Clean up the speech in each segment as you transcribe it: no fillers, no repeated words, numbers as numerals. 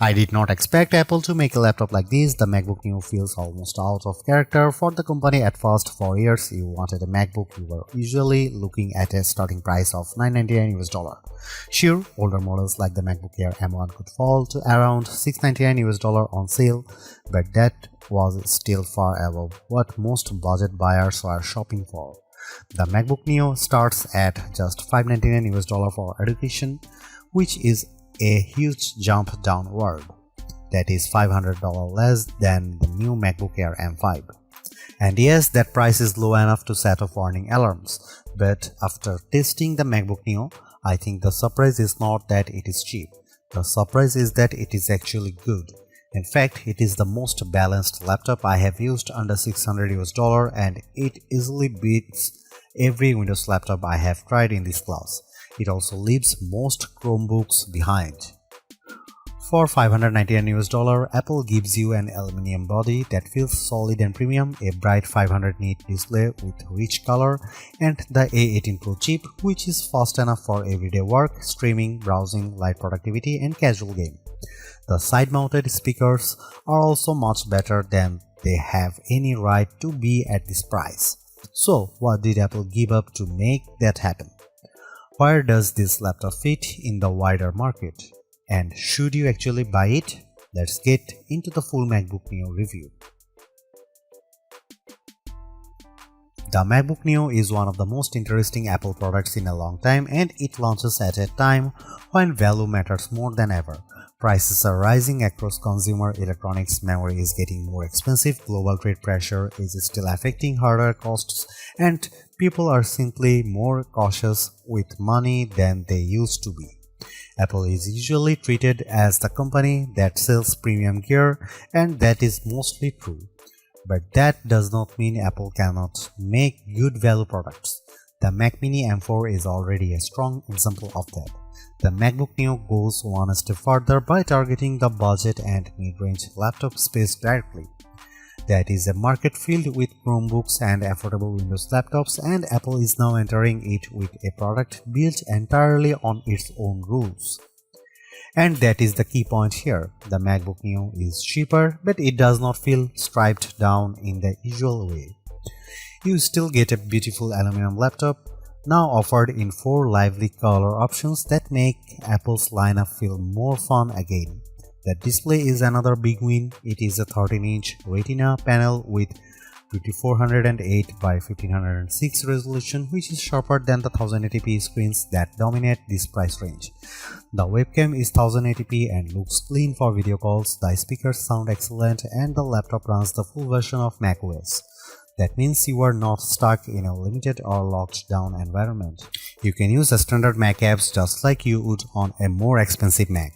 I did not expect Apple to make a laptop like this. The MacBook Neo feels almost out of character for the company at first. For years, you wanted a MacBook, you were usually looking at a starting price of $999 US. Sure, older models like the MacBook Air M1 could fall to around $699 US on sale, but that was still far above what most budget buyers were shopping for. The MacBook Neo starts at just $599 US for education, which is a huge jump downward. That is $500 less than the new MacBook Air M5. And yes, that price is low enough to set off warning alarms, but after testing the MacBook Neo, I think the surprise is not that it is cheap. The surprise is that it is actually good. In fact, it is the most balanced laptop I have used under $600 US, and it easily beats every Windows laptop I have tried in this class. It also leaves most Chromebooks behind. For $599 US, Apple gives you an aluminum body that feels solid and premium, a bright 500 nit display with rich color, and the A18 Pro chip, which is fast enough for everyday work, streaming, browsing, light productivity, and casual game. The side-mounted speakers are also much better than they have any right to be at this price. So, what did Apple give up to make that happen? Where does this laptop fit in the wider market? And should you actually buy it? Let's get into the full MacBook Neo review. The MacBook Neo is one of the most interesting Apple products in a long time, and it launches at a time when value matters more than ever. Prices are rising across consumer electronics, memory is getting more expensive, global trade pressure is still affecting hardware costs, and people are simply more cautious with money than they used to be. Apple is usually treated as the company that sells premium gear, and that is mostly true. But that does not mean Apple cannot make good value products. The Mac Mini M4 is already a strong example of that. The MacBook Neo goes one step further by targeting the budget and mid-range laptop space directly. That is a market filled with Chromebooks and affordable Windows laptops, and Apple is now entering it with a product built entirely on its own rules. And that is the key point here. The MacBook Neo is cheaper, but it does not feel striped down in the usual way. You still get a beautiful aluminum laptop, now offered in 4 lively color options that make Apple's lineup feel more fun again. The display is another big win. It is a 13-inch Retina panel with 2408 by 1506 resolution, which is sharper than the 1080p screens that dominate this price range. The webcam is 1080p and looks clean for video calls, the speakers sound excellent, and the laptop runs the full version of macOS. That means you are not stuck in a limited or locked down environment. You can use the standard Mac apps just like you would on a more expensive Mac.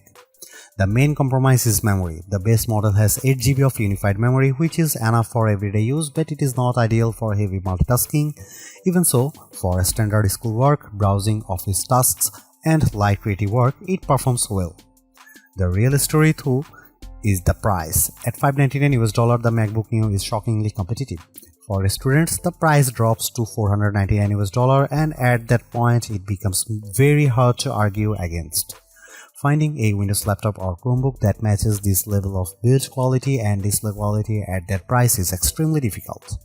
The main compromise is memory. The base model has 8GB of unified memory, which is enough for everyday use, but it is not ideal for heavy multitasking. Even so, for standard schoolwork, browsing, office tasks, and light creative work, it performs well. The real story though is the price. At $599 US, the MacBook Neo is shockingly competitive. For students, the price drops to $499 US, and at that point, it becomes very hard to argue against. Finding a Windows laptop or Chromebook that matches this level of build quality and display quality at that price is extremely difficult.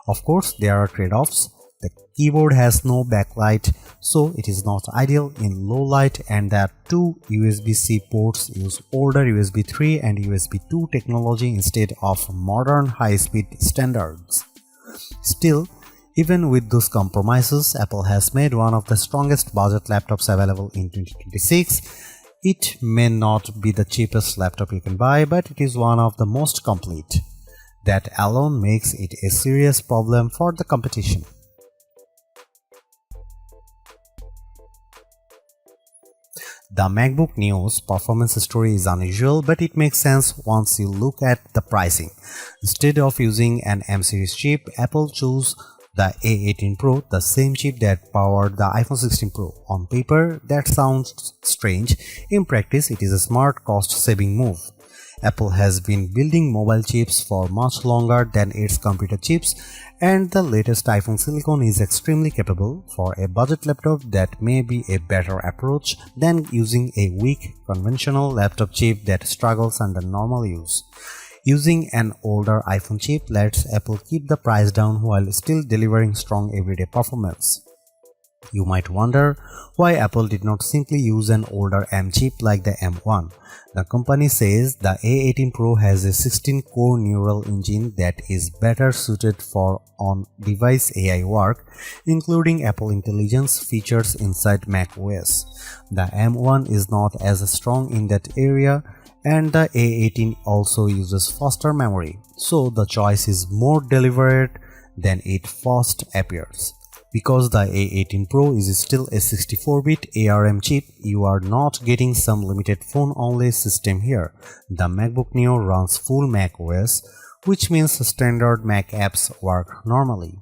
Of course, there are trade-offs. The keyboard has no backlight, so it is not ideal in low light, and the 2 USB-C ports use older USB 3 and USB 2 technology instead of modern high-speed standards. Still, even with those compromises, Apple has made one of the strongest budget laptops available in 2026. It may not be the cheapest laptop you can buy, but it is one of the most complete. That alone makes it a serious problem for the competition. The MacBook Neo's performance story is unusual, but it makes sense once you look at the pricing. Instead of using an M-series chip, Apple chose the A18 Pro, the same chip that powered the iPhone 16 Pro. On paper, that sounds strange. In practice, it is a smart, cost-saving move. Apple has been building mobile chips for much longer than its computer chips, and the latest iPhone silicon is extremely capable. For a budget laptop, that may be a better approach than using a weak conventional laptop chip that struggles under normal use. Using an older iPhone chip lets Apple keep the price down while still delivering strong everyday performance. You might wonder why Apple did not simply use an older M chip like the M1. The company says the A18 Pro has a 16-core neural engine that is better suited for on-device AI work, including Apple Intelligence features inside macOS. The M1 is not as strong in that area, and the A18 also uses faster memory, so the choice is more deliberate than it first appears. Because the A18 Pro is still a 64-bit ARM chip, you are not getting some limited phone-only system here. The MacBook Neo runs full macOS, which means standard Mac apps work normally.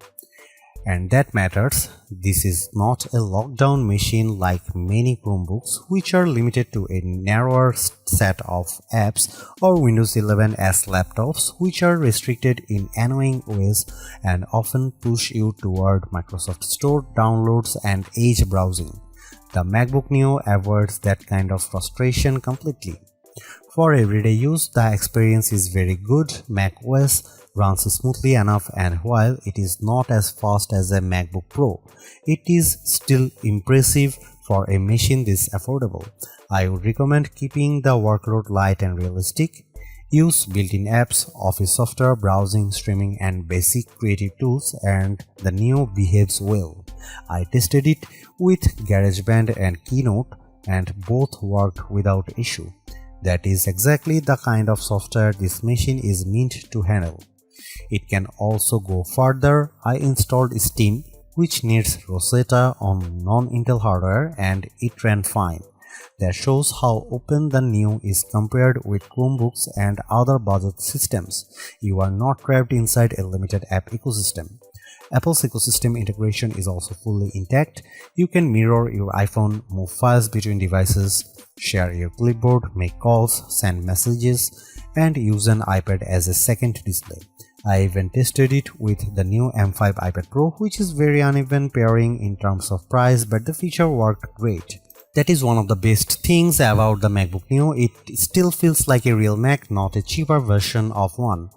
And that matters. This is not a lockdown machine like many Chromebooks, which are limited to a narrower set of apps, or Windows 11's laptops, which are restricted in annoying ways and often push you toward Microsoft Store downloads and Edge browsing. The MacBook Neo avoids that kind of frustration completely. For everyday use, the experience is very good. macOS runs smoothly enough, and while it is not as fast as a MacBook Pro, it is still impressive for a machine this affordable. I would recommend keeping the workload light and realistic. Use built-in apps, office software, browsing, streaming, and basic creative tools, and the Neo behaves well. I tested it with GarageBand and Keynote, and both worked without issue. That is exactly the kind of software this machine is meant to handle. It can also go further. I installed Steam, which needs Rosetta on non-Intel hardware, and it ran fine. That shows how open the Neo is compared with Chromebooks and other budget systems. You are not trapped inside a limited app ecosystem. Apple's ecosystem integration is also fully intact. You can mirror your iPhone, move files between devices, share your clipboard, make calls, send messages, and use an iPad as a second display. I even tested it with the new M5 iPad Pro, which is very uneven pairing in terms of price, but the feature worked great. That is one of the best things about the MacBook Neo. It still feels like a real Mac, not a cheaper version of one.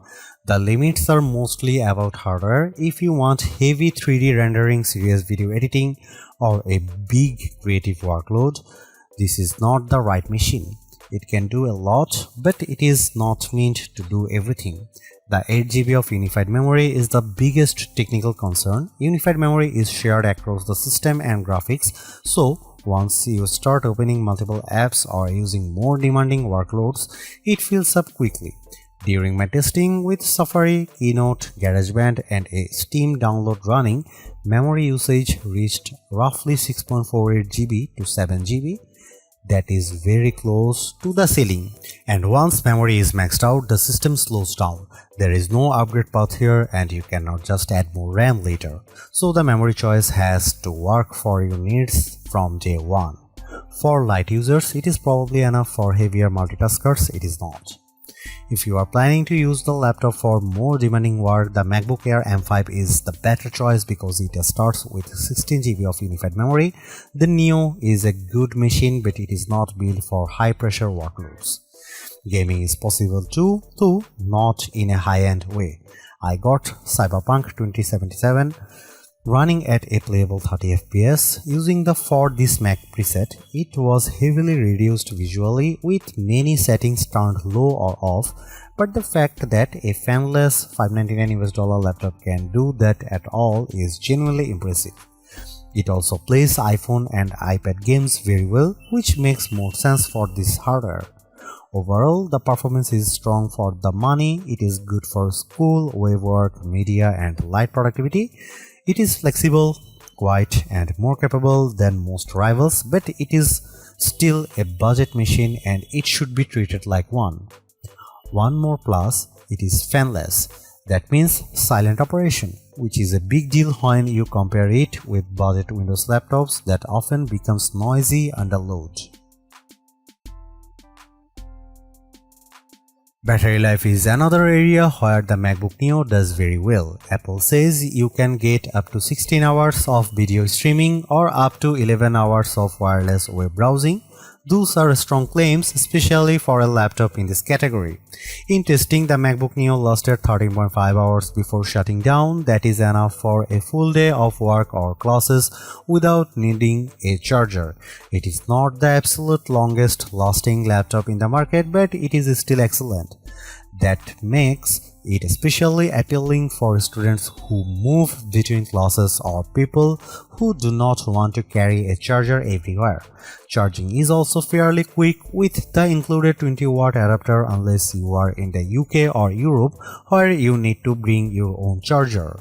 The limits are mostly about hardware. If you want heavy 3D rendering, serious video editing, or a big creative workload, this is not the right machine. It can do a lot, but it is not meant to do everything. The 8GB of unified memory is the biggest technical concern. Unified memory is shared across the system and graphics, so once you start opening multiple apps or using more demanding workloads, it fills up quickly. During my testing with Safari, Keynote, GarageBand, and a Steam download running, memory usage reached roughly 6.48 GB to 7 GB. That is very close to the ceiling. And once memory is maxed out, the system slows down. There is no upgrade path here, and you cannot just add more RAM later. So the memory choice has to work for your needs from day one. For light users, it is probably enough. For heavier multitaskers, it is not. If you are planning to use the laptop for more demanding work, the MacBook Air M5 is the better choice because it starts with 16 GB of unified memory. The Neo is a good machine, but it is not built for high-pressure workloads. Gaming is possible too, though not in a high-end way. I got Cyberpunk 2077 running at a playable 30 FPS using the For This Mac preset. It was heavily reduced visually with many settings turned low or off, but the fact that a fanless $599 laptop can do that at all is genuinely impressive. It also plays iPhone and iPad games very well, which makes more sense for this hardware. Overall, the performance is strong for the money. It is good for school, web work, media, and light productivity. It is flexible, quiet, and more capable than most rivals, but it is still a budget machine and it should be treated like one. One more plus, it is fanless. That means silent operation, which is a big deal when you compare it with budget Windows laptops that often becomes noisy under load. Battery life is another area where the MacBook Neo does very well. Apple says you can get up to 16 hours of video streaming or up to 11 hours of wireless web browsing. Those are strong claims, especially for a laptop in this category. In testing, the MacBook Neo lasted 13.5 hours before shutting down. That is enough for a full day of work or classes without needing a charger. It is not the absolute longest lasting laptop in the market, but it is still excellent. That makes it especially appealing for students who move between classes or people who do not want to carry a charger everywhere. Charging is also fairly quick with the included 20-watt adapter unless you are in the UK or Europe where you need to bring your own charger.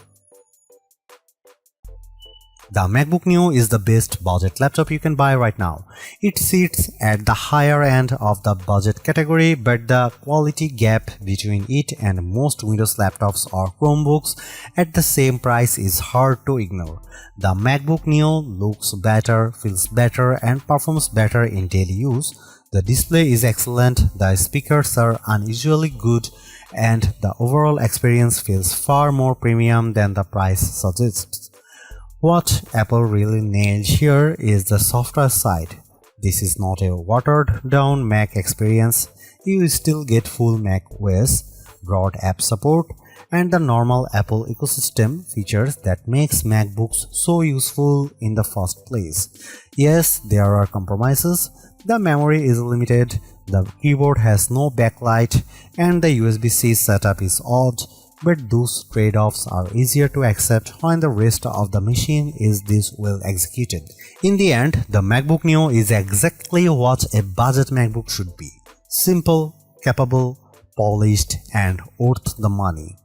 The MacBook Neo is the best budget laptop you can buy right now. It sits at the higher end of the budget category, but the quality gap between it and most Windows laptops or Chromebooks at the same price is hard to ignore. The MacBook Neo looks better, feels better, and performs better in daily use. The display is excellent, the speakers are unusually good, and the overall experience feels far more premium than the price suggests. What Apple really nailed here is the software side. This is not a watered-down Mac experience. You still get full Mac OS, broad app support, and the normal Apple ecosystem features that makes MacBooks so useful in the first place. Yes, there are compromises. The memory is limited, the keyboard has no backlight, and the USB-C setup is odd. But those trade-offs are easier to accept when the rest of the machine is this well executed. In the end, the MacBook Neo is exactly what a budget MacBook should be. Simple, capable, polished, and worth the money.